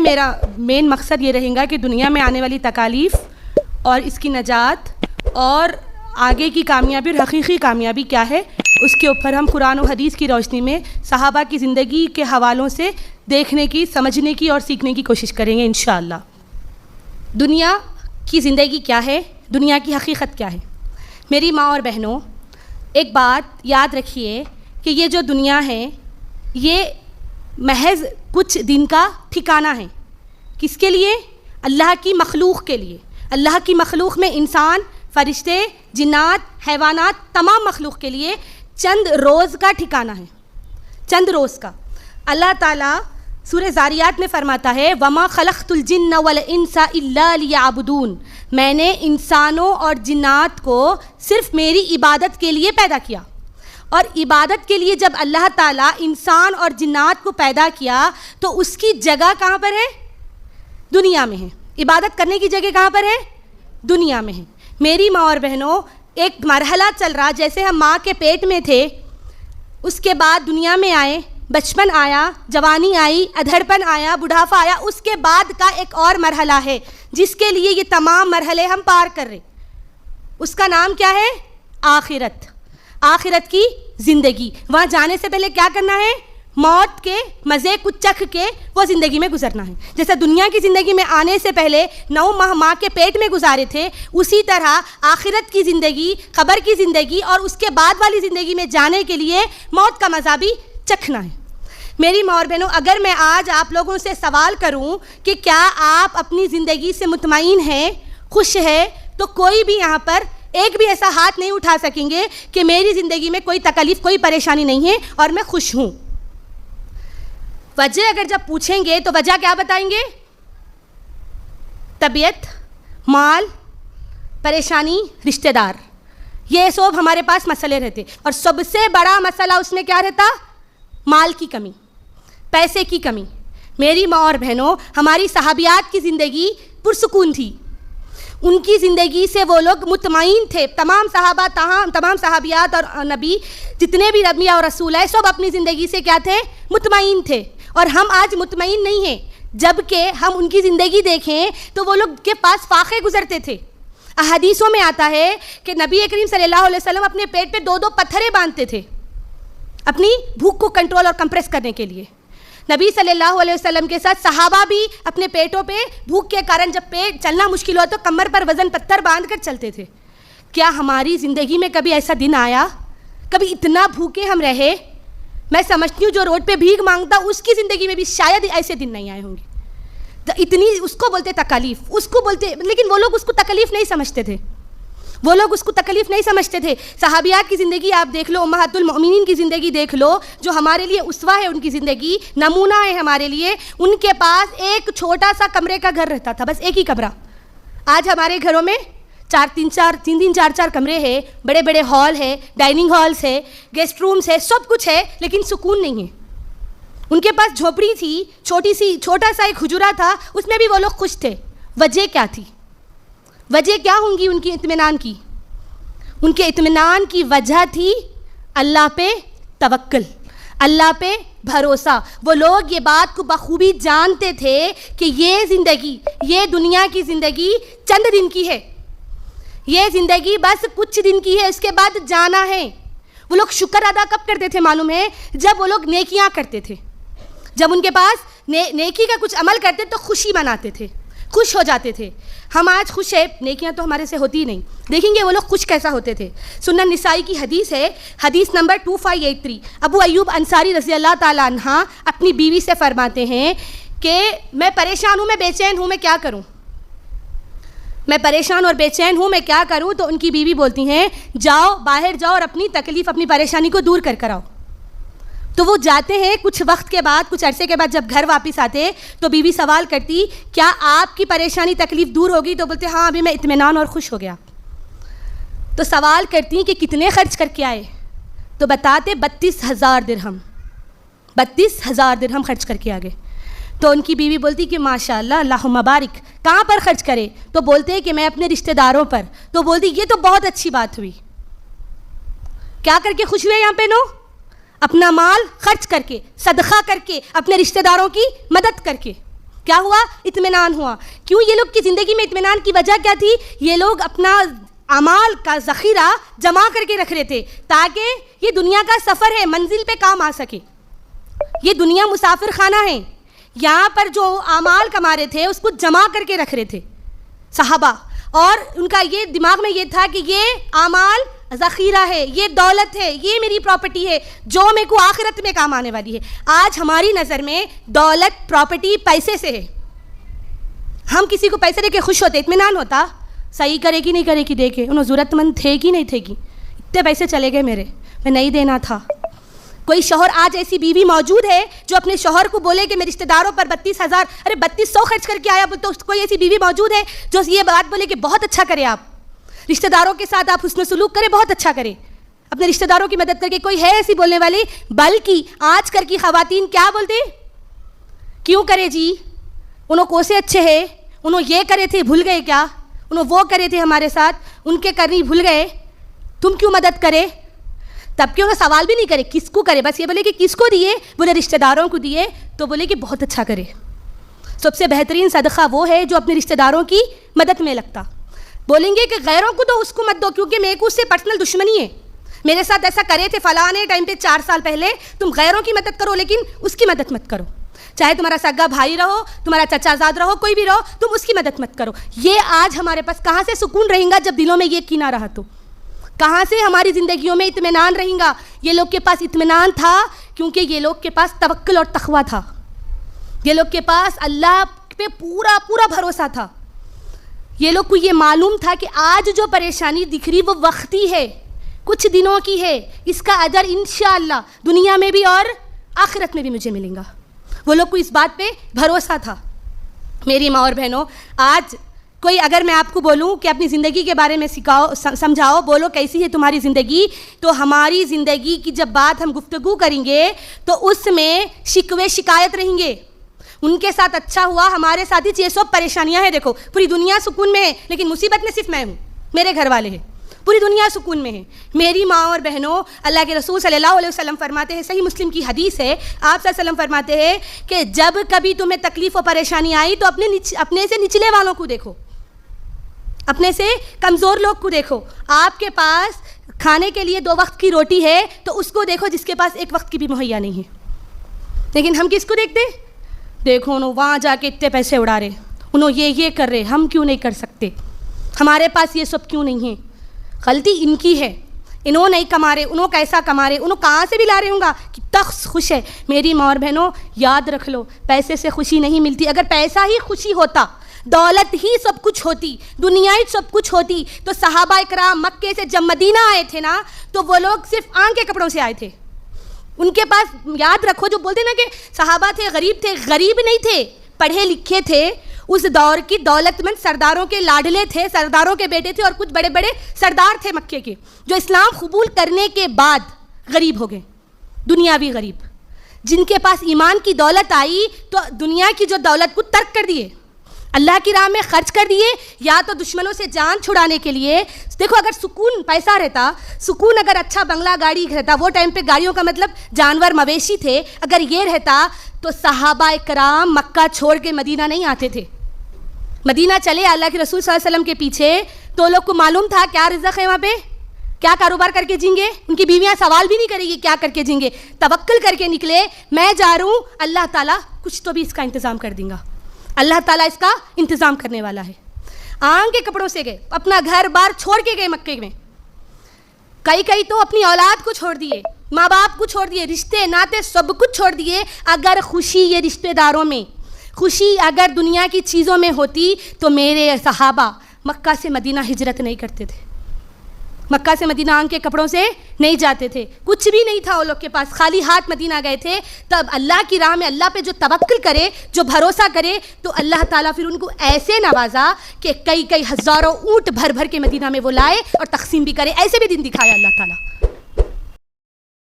میرا مین مقصد یہ رہے گا کہ دنیا میں آنے والی تکالیف اور اس کی نجات اور آگے کی کامیابی اور حقیقی کامیابی کیا ہے اس کے اوپر ہم قرآن و حدیث کی روشنی میں صحابہ کی زندگی کے حوالوں سے دیکھنے کی، سمجھنے کی اور سیکھنے کی کوشش کریں گے انشاءاللہ۔ دنیا کی زندگی کیا ہے؟ دنیا کی حقیقت کیا ہے؟ میری ماں اور بہنوں، ایک بات یاد رکھیے کہ یہ جو دنیا ہے یہ محض کچھ دن کا ٹھکانہ ہے۔ کس کے لیے؟ اللہ کی مخلوق کے لیے۔ اللہ کی مخلوق میں انسان، فرشتے، جنات، حیوانات، تمام مخلوق کے لیے چند روز کا ٹھکانہ ہے، چند روز کا۔ اللہ تعالیٰ سورہ زاریات میں فرماتا ہے وَمَا خَلَقْتُ الْجِنَّ وَالْإِنسَ إِلَّا لِيَعْبُدُونَ، میں نے انسانوں اور جنات کو صرف میری عبادت کے لیے پیدا کیا۔ اور عبادت کے لیے جب اللہ تعالیٰ انسان اور جنات کو پیدا کیا تو اس کی جگہ کہاں پر ہے؟ دنیا میں ہے۔ عبادت کرنے کی جگہ کہاں پر ہے؟ دنیا میں ہے۔ میری ماں اور بہنوں، ایک مرحلہ چل رہا، جیسے ہم ماں کے پیٹ میں تھے، اس کے بعد دنیا میں آئے، بچپن آیا، جوانی آئی، ادھڑپن آیا، بڑھاپا آیا، اس کے بعد کا ایک اور مرحلہ ہے جس کے لیے یہ تمام مرحلے ہم پار کر رہے۔ اس کا نام کیا ہے؟ آخرت۔ آخرت کی زندگی۔ وہاں جانے سے پہلے کیا کرنا ہے؟ موت کے مزے کو چکھ کے وہ زندگی میں گزرنا ہے۔ جیسا دنیا کی زندگی میں آنے سے پہلے 9 ماہ ماں کے پیٹ میں گزارے تھے، اسی طرح آخرت کی زندگی، قبر کی زندگی اور اس کے بعد والی زندگی میں جانے کے لیے موت کا مزہ بھی چکھنا ہے۔ میری ماں اور بہنوں، اگر میں آج آپ لوگوں سے سوال کروں کہ کیا آپ اپنی زندگی سے مطمئن ہیں، خوش ہیں، تو کوئی بھی یہاں پر ایک بھی ایسا ہاتھ نہیں اٹھا سکیں گے کہ میری زندگی میں کوئی تکلیف، کوئی پریشانی نہیں ہے اور میں خوش ہوں۔ وجہ اگر جب پوچھیں گے تو وجہ کیا بتائیں گے؟ طبیعت، مال، پریشانی، رشتہ دار، یہ سب ہمارے پاس مسئلے رہتے، اور سب سے بڑا مسئلہ اس میں کیا رہتا؟ مال کی کمی، پیسے کی کمی۔ میری ماں اور بہنوں، ہماری صحابیات کی زندگی پرسکون تھی، ان کی زندگی سے وہ لوگ مطمئن تھے۔ تمام صحابہ، تمام صحابیات اور نبی، جتنے بھی نبی اور رسول ہیں، سب اپنی زندگی سے کیا تھے؟ مطمئن تھے۔ اور ہم آج مطمئن نہیں ہیں، جب کہ ہم ان کی زندگی دیکھیں تو وہ لوگ کے پاس فاقے گزرتے تھے۔ احادیثوں میں آتا ہے کہ نبی کریم صلی اللہ علیہ وسلم اپنے پیٹ پہ 2 پتھریں باندھتے تھے اپنی بھوک کو کنٹرول اور کمپریس کرنے کے لیے۔ نبی صلی اللہ علیہ وسلم کے ساتھ صحابہ بھی اپنے پیٹوں پہ بھوک کے کارن جب پیٹ چلنا مشکل ہوا تو کمر پر وزن پتھر باندھ کر چلتے تھے۔ کیا ہماری زندگی میں کبھی ایسا دن آیا؟ کبھی اتنا بھوکے ہم رہے؟ میں سمجھتی ہوں جو روڈ پہ بھیک مانگتا اس کی زندگی میں بھی شاید ایسے دن نہیں آئے ہوں گے۔ اتنی اس کو بولتے تکالیف، اس کو بولتے، لیکن وہ لوگ اس کو تکلیف نہیں سمجھتے تھے، وہ لوگ اس کو تکلیف نہیں سمجھتے تھے۔ صحابیات کی زندگی آپ دیکھ لو، امہات المؤمنین کی زندگی دیکھ لو، جو ہمارے لیے اسوہ ہے، ان کی زندگی نمونہ ہے ہمارے لیے۔ ان کے پاس ایک چھوٹا سا کمرے کا گھر رہتا تھا، بس ایک ہی کمرہ۔ آج ہمارے گھروں میں 4 کمرے ہیں، بڑے بڑے ہال ہے، ڈائننگ ہالس ہے، گیسٹ رومس ہے، سب کچھ ہے، لیکن سکون نہیں ہے۔ ان کے پاس جھوپڑی تھی، چھوٹا سا ایک حجرہ تھا، اس میں بھی وہ لوگ خوش تھے۔ وجہ کیا تھی؟ وجہ کیا ہوں گی ان کی اطمینان کی؟ ان کے اطمینان کی وجہ تھی اللہ پہ توکل، اللہ پہ بھروسہ۔ وہ لوگ یہ بات کو بخوبی جانتے تھے کہ یہ زندگی، یہ دنیا کی زندگی چند دن کی ہے، یہ زندگی بس کچھ دن کی ہے، اس کے بعد جانا ہے۔ وہ لوگ شکر ادا کب کرتے تھے معلوم ہے؟ جب وہ لوگ نیکیاں کرتے تھے، جب ان کے پاس نیکی کا کچھ عمل کرتے تو خوشی مناتے تھے، خوش ہو جاتے تھے۔ ہم آج خوش ہیں، نیکیاں تو ہمارے سے ہوتی ہی نہیں۔ دیکھیں گے وہ لوگ خوش کیسا ہوتے تھے۔ سنن نسائی کی حدیث ہے، حدیث نمبر 2583۔ ابو ایوب انصاری رضی اللہ تعالیٰ عنہ اپنی بیوی سے فرماتے ہیں کہ میں پریشان ہوں، میں بے چین ہوں، میں کیا کروں؟ میں پریشان اور بے چین ہوں، میں کیا کروں؟ تو ان کی بیوی بولتی ہیں جاؤ، باہر جاؤ اور اپنی تکلیف، اپنی پریشانی کو دور کر آؤ۔ تو وہ جاتے ہیں، کچھ وقت کے بعد، کچھ عرصے کے بعد جب گھر واپس آتے تو بیوی سوال کرتی کیا آپ کی پریشانی تکلیف دور ہوگی؟ تو بولتے ہاں، ابھی میں اطمینان اور خوش ہو گیا۔ تو سوال کرتی کہ کتنے خرچ کر کے آئے؟ تو بتاتے 32,000 درہم، 32,000 درہم خرچ کر کے آ گئے۔ تو ان کی بیوی بولتی کہ ماشاءاللہ، اللہم بارک۔ کہاں پر خرچ کرے؟ تو بولتے کہ میں اپنے رشتہ داروں پر۔ تو بولتی یہ تو بہت اچھی بات ہوئی۔ کیا کر کے خوش ہوئے یہاں پہ؟ اپنا مال خرچ کر کے، صدقہ کر کے، اپنے رشتہ داروں کی مدد کر کے۔ کیا ہوا؟ اطمینان ہوا. کیوں یہ لوگ کی زندگی میں اطمینان کی وجہ کیا تھی؟ یہ لوگ اپنا اعمال کا ذخیرہ جمع کر کے رکھ رہے تھے تاکہ یہ دنیا کا سفر ہے منزل پہ کام آ سکے. یہ دنیا مسافر خانہ ہے. یہاں پر جو اعمال کما رہے تھے اس کو جمع کر کے رکھ رہے تھے صحابہ, اور ان کا یہ دماغ میں یہ تھا کہ یہ اعمال ذخیرہ ہے, یہ دولت ہے, یہ میری پراپرٹی ہے جو میرے کو آخرت میں کام آنے والی ہے. آج ہماری نظر میں دولت, پراپرٹی پیسے سے ہے. ہم کسی کو پیسے دے کے خوش ہوتے, اطمینان ہوتا صحیح کرے گی نہیں کرے گی دے کے, انہوں ضرورت مند تھے کہ نہیں تھے گی, اتنے پیسے چلے گئے میرے, میں نہیں دینا تھا. کوئی شوہر آج ایسی بیوی موجود ہے جو اپنے شوہر کو بولے کہ میں رشتہ داروں پر 32,000 ارے 3200 خرچ کر کے آیا, تو کوئی ایسی بیوی موجود ہے جو یہ بات بولے کہ بہت اچھا کرے, آپ رشتہ داروں کے ساتھ آپ حسن سلوک کریں, بہت اچھا کرے, اپنے رشتہ داروں کی مدد کر کے. کوئی ہے ایسی بولنے والی؟ بلکہ آج کل کی خواتین کیا بولتے, کیوں کرے جی, انہوں کو سے اچھے ہیں, انہوں یہ کرے تھے بھول گئے کیا, انہوں وہ کرے تھے ہمارے ساتھ, ان کے کرنی بھول گئے, تم کیوں مدد کرے. تب کیوں سوال بھی نہیں کرے کس کو کرے, بس یہ بولے کہ کس کو دیے, بولے رشتہ داروں کو دیے, تو بولے کہ بہت اچھا کرے. سب سے بہترین صدقہ وہ ہے جو اپنے رشتہ داروں کی مدد میں لگتا. بولیں گے کہ غیروں کو تو اس کو مت دو کیونکہ میرے کو اس سے پرسنل دشمنی ہے, میرے ساتھ ایسا کرے تھے فلانے ٹائم پہ 4 سال پہلے, تم غیروں کی مدد کرو لیکن اس کی مدد مت کرو. چاہے تمہارا سگا بھائی رہو, تمہارا چچا زاد رہو, کوئی بھی رہو, تم اس کی مدد مت کرو. یہ آج ہمارے پاس کہاں سے سکون رہیں گا جب دلوں میں یہ کینہ رہا, تو کہاں سے ہماری زندگیوں میں اطمینان رہیں گا. یہ لوگ کے پاس اطمینان تھا کیونکہ یہ لوگ کے پاس توکل اور تقویٰ تھا, یہ لوگ کے پاس اللہ پہ پورا پورا بھروسہ تھا. یہ لوگ کو یہ معلوم تھا کہ آج جو پریشانی دکھ رہی وہ وقتی ہے, کچھ دنوں کی ہے, اس کا اجر انشاءاللہ دنیا میں بھی اور آخرت میں بھی مجھے ملے گا. وہ لوگ کو اس بات پہ بھروسہ تھا. میری ماں اور بہنوں, آج کوئی اگر میں آپ کو بولوں کہ اپنی زندگی کے بارے میں سمجھاؤ, بولو کیسی ہے تمہاری زندگی, تو ہماری زندگی کی جب بات ہم گفتگو کریں گے تو اس میں شکوے شکایت رہیں گے. ان کے ساتھ اچھا ہوا, ہمارے ساتھ ہی یہ سب پریشانیاں ہیں. دیکھو پوری دنیا سکون میں ہے لیکن مصیبت میں صرف میں ہوں, میرے گھر والے ہیں, پوری دنیا سکون میں ہے. میری ماں اور بہنوں, اللہ کے رسول صلی اللہ علیہ وسلم فرماتے ہیں, صحیح مسلم کی حدیث ہے, آپ صلی اللہ علیہ وسلم فرماتے ہیں کہ جب کبھی تمہیں تکلیف و پریشانی آئی تو اپنے سے نچلے والوں کو دیکھو, اپنے سے کمزور لوگ کو دیکھو. آپ کے پاس کھانے کے لیے 2 وقت کی روٹی ہے تو اس کو دیکھو جس کے پاس 1 وقت کی بھی مہیا نہیں ہے. لیکن ہم کس کو دیکھتے, دیکھو انہوں وہاں جا کے اتنے پیسے اڑا رہے, انہوں یہ کر رہے, ہم کیوں نہیں کر سکتے, ہمارے پاس یہ سب کیوں نہیں ہے. غلطی ان کی ہے, انہوں نہیں کما رہے, انہوں کیسا کما رہے, انہوں کہاں سے بھی لا رہے ہوں گا, کتنا خوش ہے. میری ماں اور بہنوں یاد رکھ لو, پیسے سے خوشی نہیں ملتی. اگر پیسہ ہی خوشی ہوتا, دولت ہی سب کچھ ہوتی, دنیا ہی سب کچھ ہوتی, تو صحابہ اکرام مکے سے جب مدینہ آئے تھے نا تو وہ لوگ صرف آن کے کپڑوں سے آئے تھے. ان کے پاس, یاد رکھو جو بولتے نا کہ صحابہ تھے غریب تھے, غریب نہیں تھے, پڑھے لکھے تھے. اس دور کی دولت مند سرداروں کے لاڈلے تھے, سرداروں کے بیٹے تھے, اور کچھ بڑے بڑے سردار تھے مکے کے جو اسلام قبول کرنے کے بعد غریب ہو گئے, دنیاوی غریب. جن کے پاس ایمان کی دولت آئی تو دنیا کی جو دولت کو ترک کر دیے, اللہ کی راہ میں خرچ کر دیے, یا تو دشمنوں سے جان چھڑانے کے لیے. دیکھو اگر سکون پیسہ رہتا, سکون اگر اچھا بنگلہ گاڑی رہتا, وہ ٹائم پہ گاڑیوں کا مطلب جانور مویشی تھے, اگر یہ رہتا تو صحابہ کرام مکہ چھوڑ کے مدینہ نہیں آتے تھے. مدینہ چلے اللہ کے رسول صلی اللہ علیہ وسلم کے پیچھے, تو لوگ کو معلوم تھا کیا رزق ہے وہاں پہ, کیا کاروبار کر کے جیں گے. ان کی بیویاں سوال بھی نہیں کرے گی کیا کر کے جیں گے, توکل کر کے نکلے, میں جا رہا ہوں, اللہ تعالیٰ کچھ تو بھی اس کا انتظام کر دیں گا, اللہ تعالیٰ اس کا انتظام کرنے والا ہے. آن کے کپڑوں سے گئے, اپنا گھر بار چھوڑ کے گئے مکے میں. کئی تو اپنی اولاد کو چھوڑ دیے, ماں باپ کو چھوڑ دیے, رشتے ناتے سب کچھ چھوڑ دیے. اگر خوشی یہ رشتے داروں میں, خوشی اگر دنیا کی چیزوں میں ہوتی تو میرے صحابہ مکہ سے مدینہ ہجرت نہیں کرتے تھے, مکہ سے مدینہ آن کے کپڑوں سے نہیں جاتے تھے, کچھ بھی نہیں تھا وہ لوگ کے پاس, خالی ہاتھ مدینہ گئے تھے. تب اللہ کی راہ میں اللہ پہ جو توکل کرے, جو بھروسہ کرے, تو اللہ تعالیٰ پھر ان کو ایسے نوازا کہ کئی ہزاروں اونٹ بھر کے مدینہ میں وہ لائے اور تقسیم بھی کرے. ایسے بھی دن دکھایا اللہ تعالیٰ.